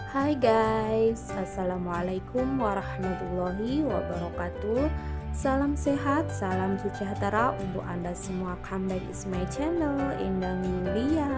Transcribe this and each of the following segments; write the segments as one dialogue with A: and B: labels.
A: Hai guys, Assalamualaikum warahmatullahi wabarakatuh. Salam sehat, salam sejahtera untuk Anda semua. Come back is my channel, Endang Yulia.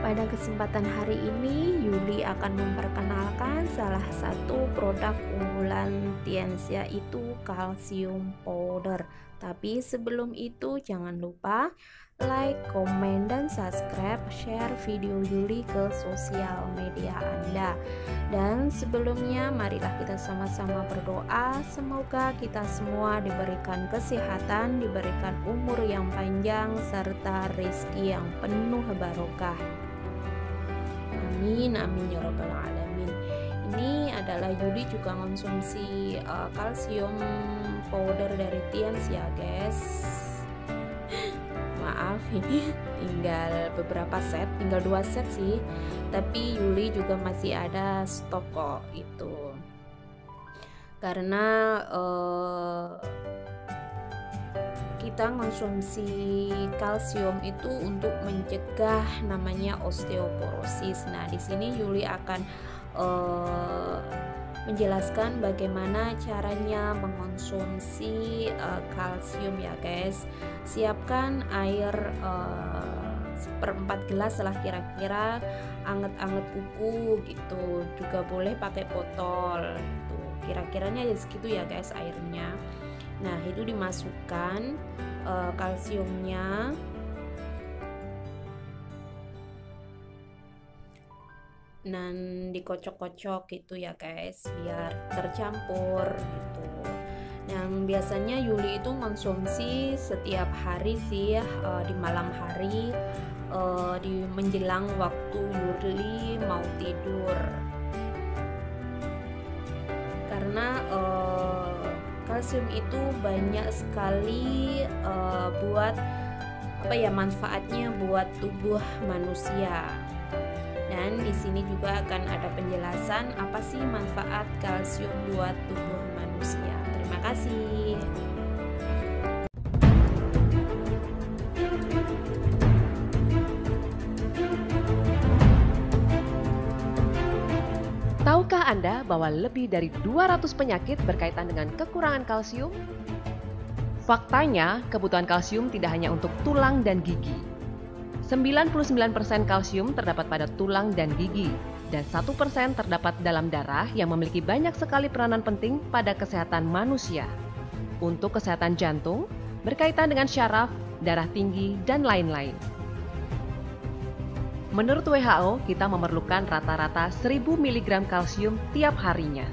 A: Pada kesempatan hari ini, Yuli akan memperkenalkan salah satu produk unggulan Tiens, yaitu kalsium powder. Tapi sebelum itu jangan lupa like, komen, dan subscribe, share video Yuli ke sosial media Anda. Dan sebelumnya marilah kita sama-sama berdoa, semoga kita semua diberikan kesehatan, diberikan umur yang panjang, serta rezeki yang penuh barokah. Amin, amin ya robbal alamin. Ini adalah Yuli juga konsumsi kalsium powder dari Tiens ya guys. Maaf, ini tinggal beberapa set, tinggal 2 set sih. Tapi Yuli juga masih ada stok kok itu. Karena kita konsumsi kalsium itu untuk mencegah namanya osteoporosis. Nah, di sini Yuli akan menjelaskan bagaimana caranya mengkonsumsi kalsium ya guys. Siapkan air 1/4 gelas lah kira-kira, anget-anget kuku gitu. Juga boleh pakai botol gitu. Kira-kiranya ya segitu ya guys airnya. Nah, itu dimasukkan kalsiumnya. Dan dikocok-kocok gitu ya guys, biar tercampur gitu. Yang biasanya Yuli itu konsumsi setiap hari sih, di malam hari, di menjelang waktu Yuli mau tidur. Karena kalsium itu banyak sekali buat manfaatnya buat tubuh manusia. Dan di sini juga akan ada penjelasan apa sih manfaat kalsium buat tubuh manusia. Terima kasih.
B: Tahukah Anda bahwa lebih dari 200 penyakit berkaitan dengan kekurangan kalsium? Faktanya, kebutuhan kalsium tidak hanya untuk tulang dan gigi. 99% kalsium terdapat pada tulang dan gigi, dan 1% terdapat dalam darah yang memiliki banyak sekali peranan penting pada kesehatan manusia. Untuk kesehatan jantung, berkaitan dengan syaraf, darah tinggi, dan lain-lain. Menurut WHO, kita memerlukan rata-rata 1000 mg kalsium tiap harinya.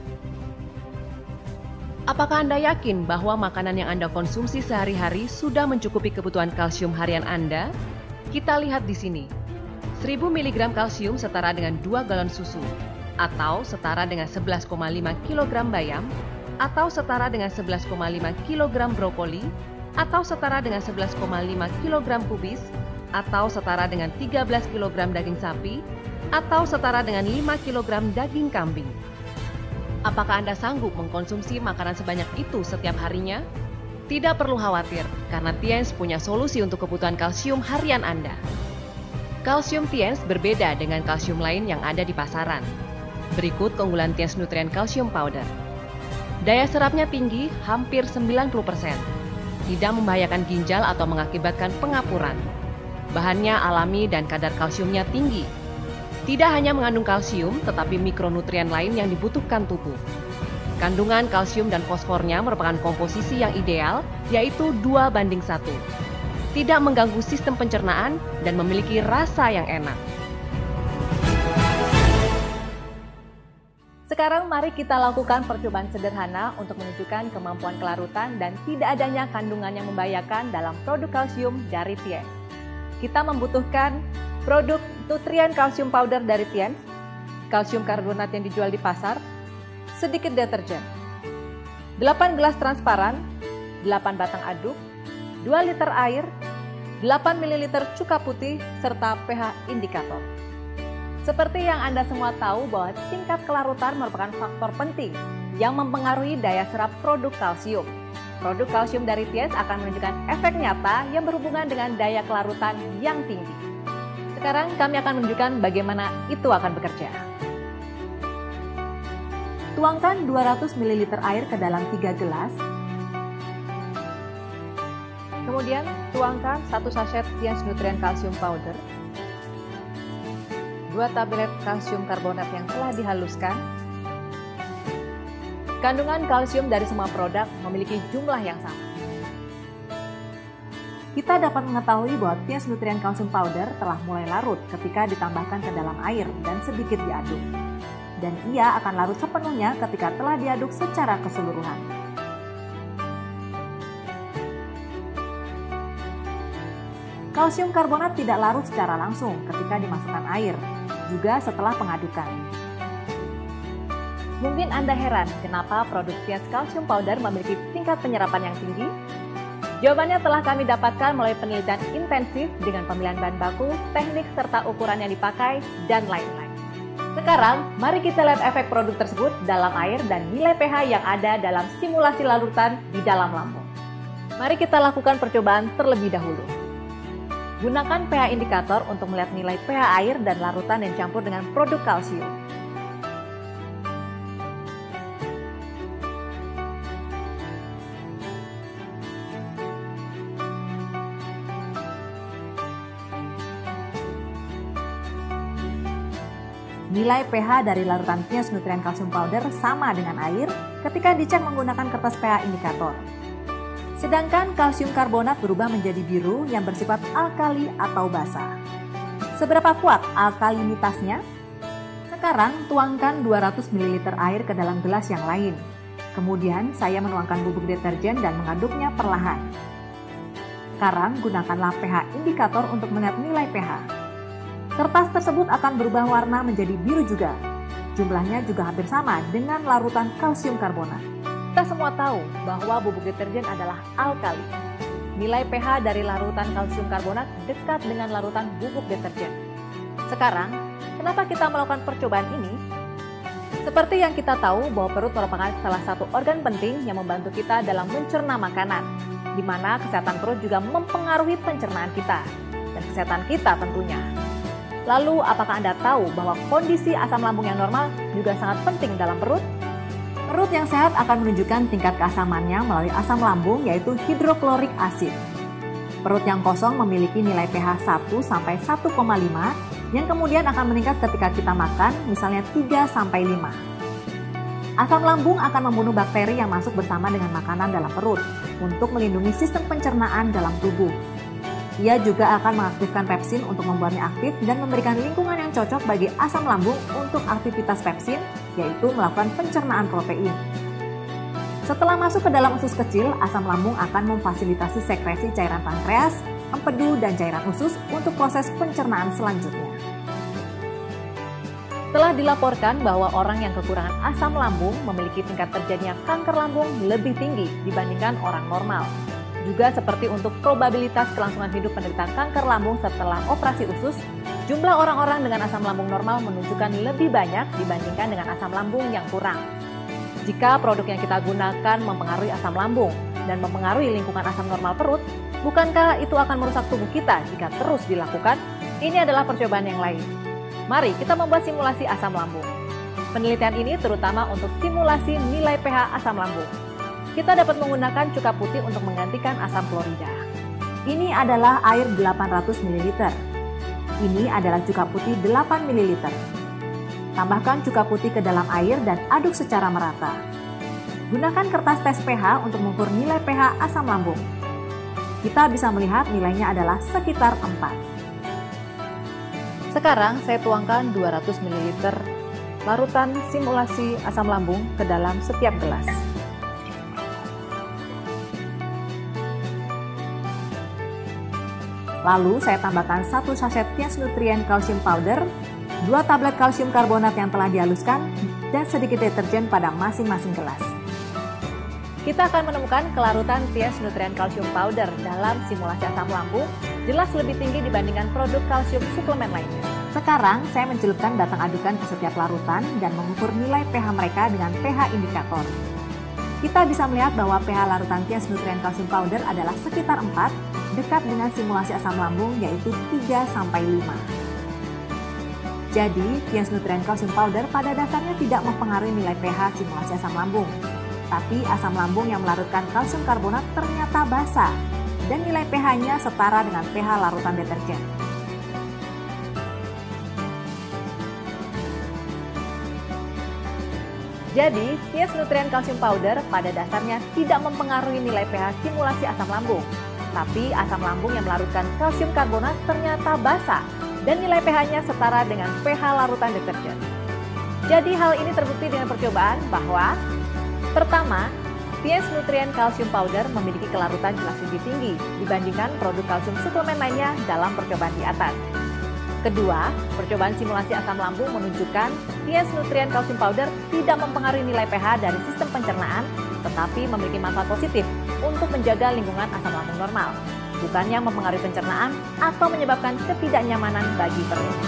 B: Apakah Anda yakin bahwa makanan yang Anda konsumsi sehari-hari sudah mencukupi kebutuhan kalsium harian Anda? Kita lihat di sini. 1000 mg kalsium setara dengan 2 galon susu, atau setara dengan 11,5 kg bayam, atau setara dengan 11,5 kg brokoli, atau setara dengan 11,5 kg kubis, atau setara dengan 13 kg daging sapi, atau setara dengan 5 kg daging kambing. Apakah Anda sanggup mengkonsumsi makanan sebanyak itu setiap harinya? Tidak perlu khawatir, karena Tiens punya solusi untuk kebutuhan kalsium harian Anda. Kalsium Tiens berbeda dengan kalsium lain yang ada di pasaran. Berikut keunggulan Tiens Nutrien Kalsium Powder. Daya serapnya tinggi, hampir 90%. Tidak membahayakan ginjal atau mengakibatkan pengapuran. Bahannya alami dan kadar kalsiumnya tinggi. Tidak hanya mengandung kalsium, tetapi mikronutrien lain yang dibutuhkan tubuh. Kandungan kalsium dan fosfornya merupakan komposisi yang ideal, yaitu 2:1. Tidak mengganggu sistem pencernaan dan memiliki rasa yang enak.
C: Sekarang mari kita lakukan percobaan sederhana untuk menunjukkan kemampuan kelarutan dan tidak adanya kandungan yang membahayakan dalam produk kalsium dari Tiens. Kita membutuhkan produk Nutrien Kalsium Powder dari Tiens, kalsium karbonat yang dijual di pasar, sedikit deterjen, 8 gelas transparan, 8 batang aduk, 2 liter air, 8 ml cuka putih, serta pH indikator. Seperti yang Anda semua tahu bahwa tingkat kelarutan merupakan faktor penting yang mempengaruhi daya serap produk kalsium. Produk kalsium dari Tiens akan menunjukkan efek nyata yang berhubungan dengan daya kelarutan yang tinggi. Sekarang kami akan menunjukkan bagaimana itu akan bekerja. Tuangkan 200 ml air ke dalam 3 gelas. Kemudian tuangkan 1 sachet Tiens Nutrient Calcium Powder, 2 tablet kalsium karbonat yang telah dihaluskan. Kandungan kalsium dari semua produk memiliki jumlah yang sama. Kita dapat mengetahui bahwa Tiens Nutrient Calcium Powder telah mulai larut ketika ditambahkan ke dalam air dan sedikit diaduk. Dan ia akan larut sepenuhnya ketika telah diaduk secara keseluruhan. Kalsium karbonat tidak larut secara langsung ketika dimasukkan air, juga setelah pengadukan. Mungkin Anda heran kenapa produk Tiens Calcium Powder memiliki tingkat penyerapan yang tinggi? Jawabannya telah kami dapatkan melalui penelitian intensif dengan pemilihan bahan baku, teknik serta ukuran yang dipakai, dan lain-lain. Sekarang, mari kita lihat efek produk tersebut dalam air dan nilai pH yang ada dalam simulasi larutan di dalam lambung. Mari kita lakukan percobaan terlebih dahulu. Gunakan pH indikator untuk melihat nilai pH air dan larutan yang campur dengan produk kalsium. Nilai pH dari larutan Tiens Nutrient Calcium Powder sama dengan air ketika dicek menggunakan kertas pH indikator. Sedangkan kalsium karbonat berubah menjadi biru yang bersifat alkali atau basa. Seberapa kuat alkalinitasnya? Sekarang tuangkan 200 ml air ke dalam gelas yang lain. Kemudian saya menuangkan bubuk deterjen dan mengaduknya perlahan. Sekarang gunakanlah pH indikator untuk melihat nilai pH. Kertas tersebut akan berubah warna menjadi biru juga. Jumlahnya juga hampir sama dengan larutan kalsium karbonat. Kita semua tahu bahwa bubuk deterjen adalah alkali. Nilai pH dari larutan kalsium karbonat dekat dengan larutan bubuk deterjen. Sekarang, kenapa kita melakukan percobaan ini? Seperti yang kita tahu bahwa perut merupakan salah satu organ penting yang membantu kita dalam mencerna makanan, di mana kesehatan perut juga mempengaruhi pencernaan kita, dan kesehatan kita tentunya. Lalu, apakah Anda tahu bahwa kondisi asam lambung yang normal juga sangat penting dalam perut? Perut yang sehat akan menunjukkan tingkat keasamannya melalui asam lambung, yaitu hidroklorik asid. Perut yang kosong memiliki nilai pH 1 sampai 1,5 yang kemudian akan meningkat ketika kita makan, misalnya 3 sampai 5. Asam lambung akan membunuh bakteri yang masuk bersama dengan makanan dalam perut untuk melindungi sistem pencernaan dalam tubuh. Ia juga akan mengaktifkan pepsin untuk membuatnya aktif dan memberikan lingkungan yang cocok bagi asam lambung untuk aktivitas pepsin, yaitu melakukan pencernaan protein. Setelah masuk ke dalam usus kecil, asam lambung akan memfasilitasi sekresi cairan pankreas, empedu, dan cairan usus untuk proses pencernaan selanjutnya. Telah dilaporkan bahwa orang yang kekurangan asam lambung memiliki tingkat terjadinya kanker lambung lebih tinggi dibandingkan orang normal. Juga seperti untuk probabilitas kelangsungan hidup penderita kanker lambung setelah operasi usus, jumlah orang-orang dengan asam lambung normal menunjukkan lebih banyak dibandingkan dengan asam lambung yang kurang. Jika produk yang kita gunakan mempengaruhi asam lambung dan mempengaruhi lingkungan asam normal perut, bukankah itu akan merusak tubuh kita jika terus dilakukan? Ini adalah percobaan yang lain. Mari kita membuat simulasi asam lambung. Penelitian ini terutama untuk simulasi nilai pH asam lambung. Kita dapat menggunakan cuka putih untuk menggantikan asam klorida. Ini adalah air 800 ml. Ini adalah cuka putih 8 ml. Tambahkan cuka putih ke dalam air dan aduk secara merata. Gunakan kertas tes pH untuk mengukur nilai pH asam lambung. Kita bisa melihat nilainya adalah sekitar 4. Sekarang saya tuangkan 200 ml larutan simulasi asam lambung ke dalam setiap gelas. Lalu saya tambahkan 1 sachet Tiens Nutrient Calcium Powder, 2 tablet kalsium karbonat yang telah dihaluskan, dan sedikit deterjen pada masing-masing gelas. Kita akan menemukan kelarutan Tiens Nutrient Calcium Powder dalam simulasi asam lambung jelas lebih tinggi dibandingkan produk kalsium suplemen lainnya. Sekarang saya mencelupkan batang adukan ke setiap larutan dan mengukur nilai pH mereka dengan pH indikator. Kita bisa melihat bahwa pH larutan Tiens Nutrien Calcium Powder adalah sekitar 4, dekat dengan simulasi asam lambung yaitu 3-5. Jadi, Tiens Nutrien Calcium Powder pada dasarnya tidak mempengaruhi nilai pH simulasi asam lambung. Tapi asam lambung yang melarutkan kalsium karbonat ternyata basa, dan nilai pH-nya setara dengan pH larutan deterjen. Jadi, Tiens Nutrien Calcium Powder pada dasarnya tidak mempengaruhi nilai pH simulasi asam lambung. Tapi asam lambung yang melarutkan kalsium karbonat ternyata basa, dan nilai pH-nya setara dengan pH larutan deterjen. Jadi hal ini terbukti dengan percobaan bahwa pertama, Tiens Nutrien Calcium Powder memiliki kelarutan jelas lebih tinggi dibandingkan produk kalsium suplemen lainnya dalam percobaan di atas. Kedua, percobaan simulasi asam lambung menunjukkan Tiens Nutrien Calcium Powder tidak mempengaruhi nilai pH dari sistem pencernaan, tetapi memiliki manfaat positif untuk menjaga lingkungan asam lambung normal, bukannya mempengaruhi pencernaan atau menyebabkan ketidaknyamanan bagi perut.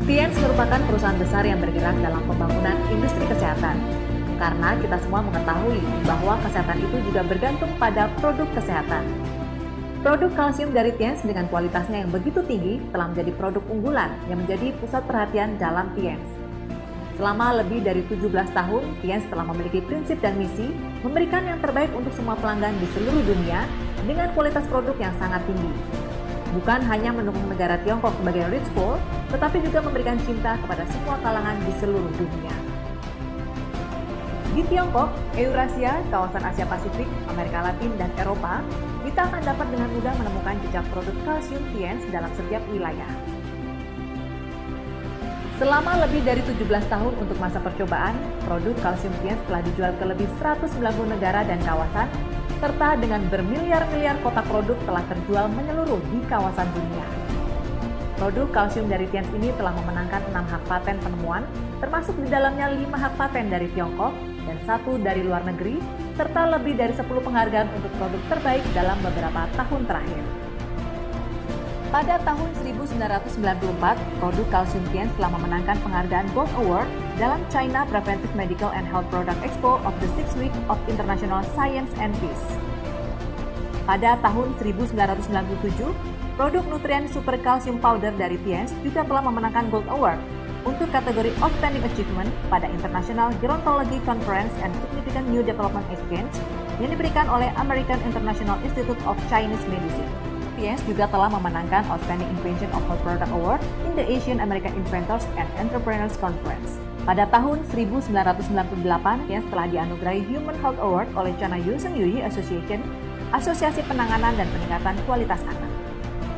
C: Tiens merupakan perusahaan besar yang bergerak dalam pembangunan industri kesehatan. Karena kita semua mengetahui bahwa kesehatan itu juga bergantung pada produk kesehatan. Produk kalsium dari Tiens dengan kualitasnya yang begitu tinggi telah menjadi produk unggulan yang menjadi pusat perhatian dalam Tiens. Selama lebih dari 17 tahun, Tiens telah memiliki prinsip dan misi memberikan yang terbaik untuk semua pelanggan di seluruh dunia dengan kualitas produk yang sangat tinggi. Bukan hanya mendukung negara Tiongkok sebagai rich poor, tetapi juga memberikan cinta kepada semua kalangan di seluruh dunia. Di Tiongkok, Eurasia, kawasan Asia Pasifik, Amerika Latin, dan Eropa, kita akan dapat dengan mudah menemukan jejak produk kalsium Tiens dalam setiap wilayah. Selama lebih dari 17 tahun untuk masa percobaan, produk kalsium Tiens telah dijual ke lebih 190 negara dan kawasan, serta dengan bermiliar-miliar kotak produk telah terjual menyeluruh di kawasan dunia. Produk kalsium dari Tiens ini telah memenangkan 6 hak paten penemuan, termasuk di dalamnya 5 hak paten dari Tiongkok dan 1 dari luar negeri, serta lebih dari 10 penghargaan untuk produk terbaik dalam beberapa tahun terakhir. Pada tahun 1994, produk kalsium Tiens telah memenangkan penghargaan Gold Award dalam China Preventive Medical and Health Product Expo of the 6th Week of International Science and Peace. Pada tahun 1997, produk nutrien super calcium powder dari Tiens juga telah memenangkan Gold Award untuk kategori Outstanding Achievement pada International Gerontology Conference and Significant New Development Exchange yang diberikan oleh American International Institute of Chinese Medicine. Tiens juga telah memenangkan Outstanding Invention of Health Product Award in the Asian American Inventors and Entrepreneurs Conference. Pada tahun 1998, Tiens telah dianugerahi Human Health Award oleh China Yusung Yui Association, Asosiasi Penanganan dan Peningkatan Kualitas Anak.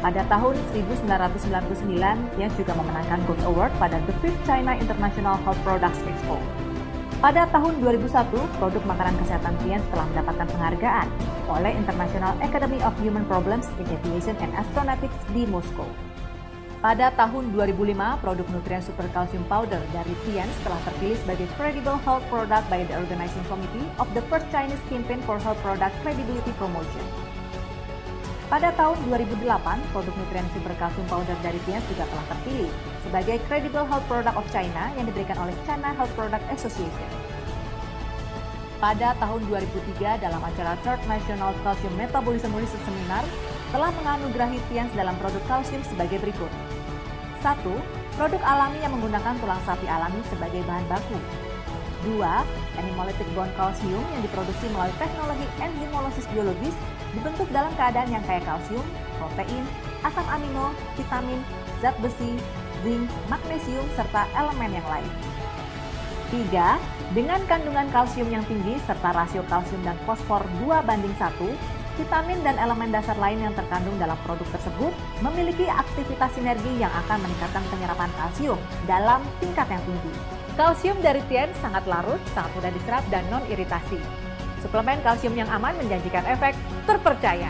C: Pada tahun 1999, Tiens juga memenangkan Gold Award pada The 5th China International Health Products Expo. Pada tahun 2001, produk makanan kesehatan Tiens telah mendapatkan penghargaan oleh International Academy of Human Problems in Aviation and Astronautics di Moskow. Pada tahun 2005, produk nutrien super calcium powder dari Tiens telah terpilih sebagai Credible Health Product by the Organizing Committee of the First Chinese Campaign for Health Product Credibility Promotion. Pada tahun 2008, produk nutrien super calcium powder dari Tiens juga telah terpilih sebagai Credible Health Product of China yang diberikan oleh China Health Product Association. Pada tahun 2003, dalam acara Third National Calcium Metabolism Research Seminar, telah menganugerahi Tiens dalam produk kalsium sebagai berikut. 1. Produk alami yang menggunakan tulang sapi alami sebagai bahan baku. 2. Animalytic bone calcium yang diproduksi melalui teknologi enzimolosis biologis dibentuk dalam keadaan yang kaya kalsium, protein, asam amino, vitamin, zat besi, zinc, magnesium, serta elemen yang lain. 3. Dengan kandungan kalsium yang tinggi serta rasio kalsium dan fosfor 2:1, vitamin dan elemen dasar lain yang terkandung dalam produk tersebut memiliki aktivitas sinergi yang akan meningkatkan penyerapan kalsium dalam tingkat yang tinggi. Kalsium dari Tiens sangat larut, sangat mudah diserap, dan non-iritasi. Suplemen kalsium yang aman menjanjikan efek terpercaya.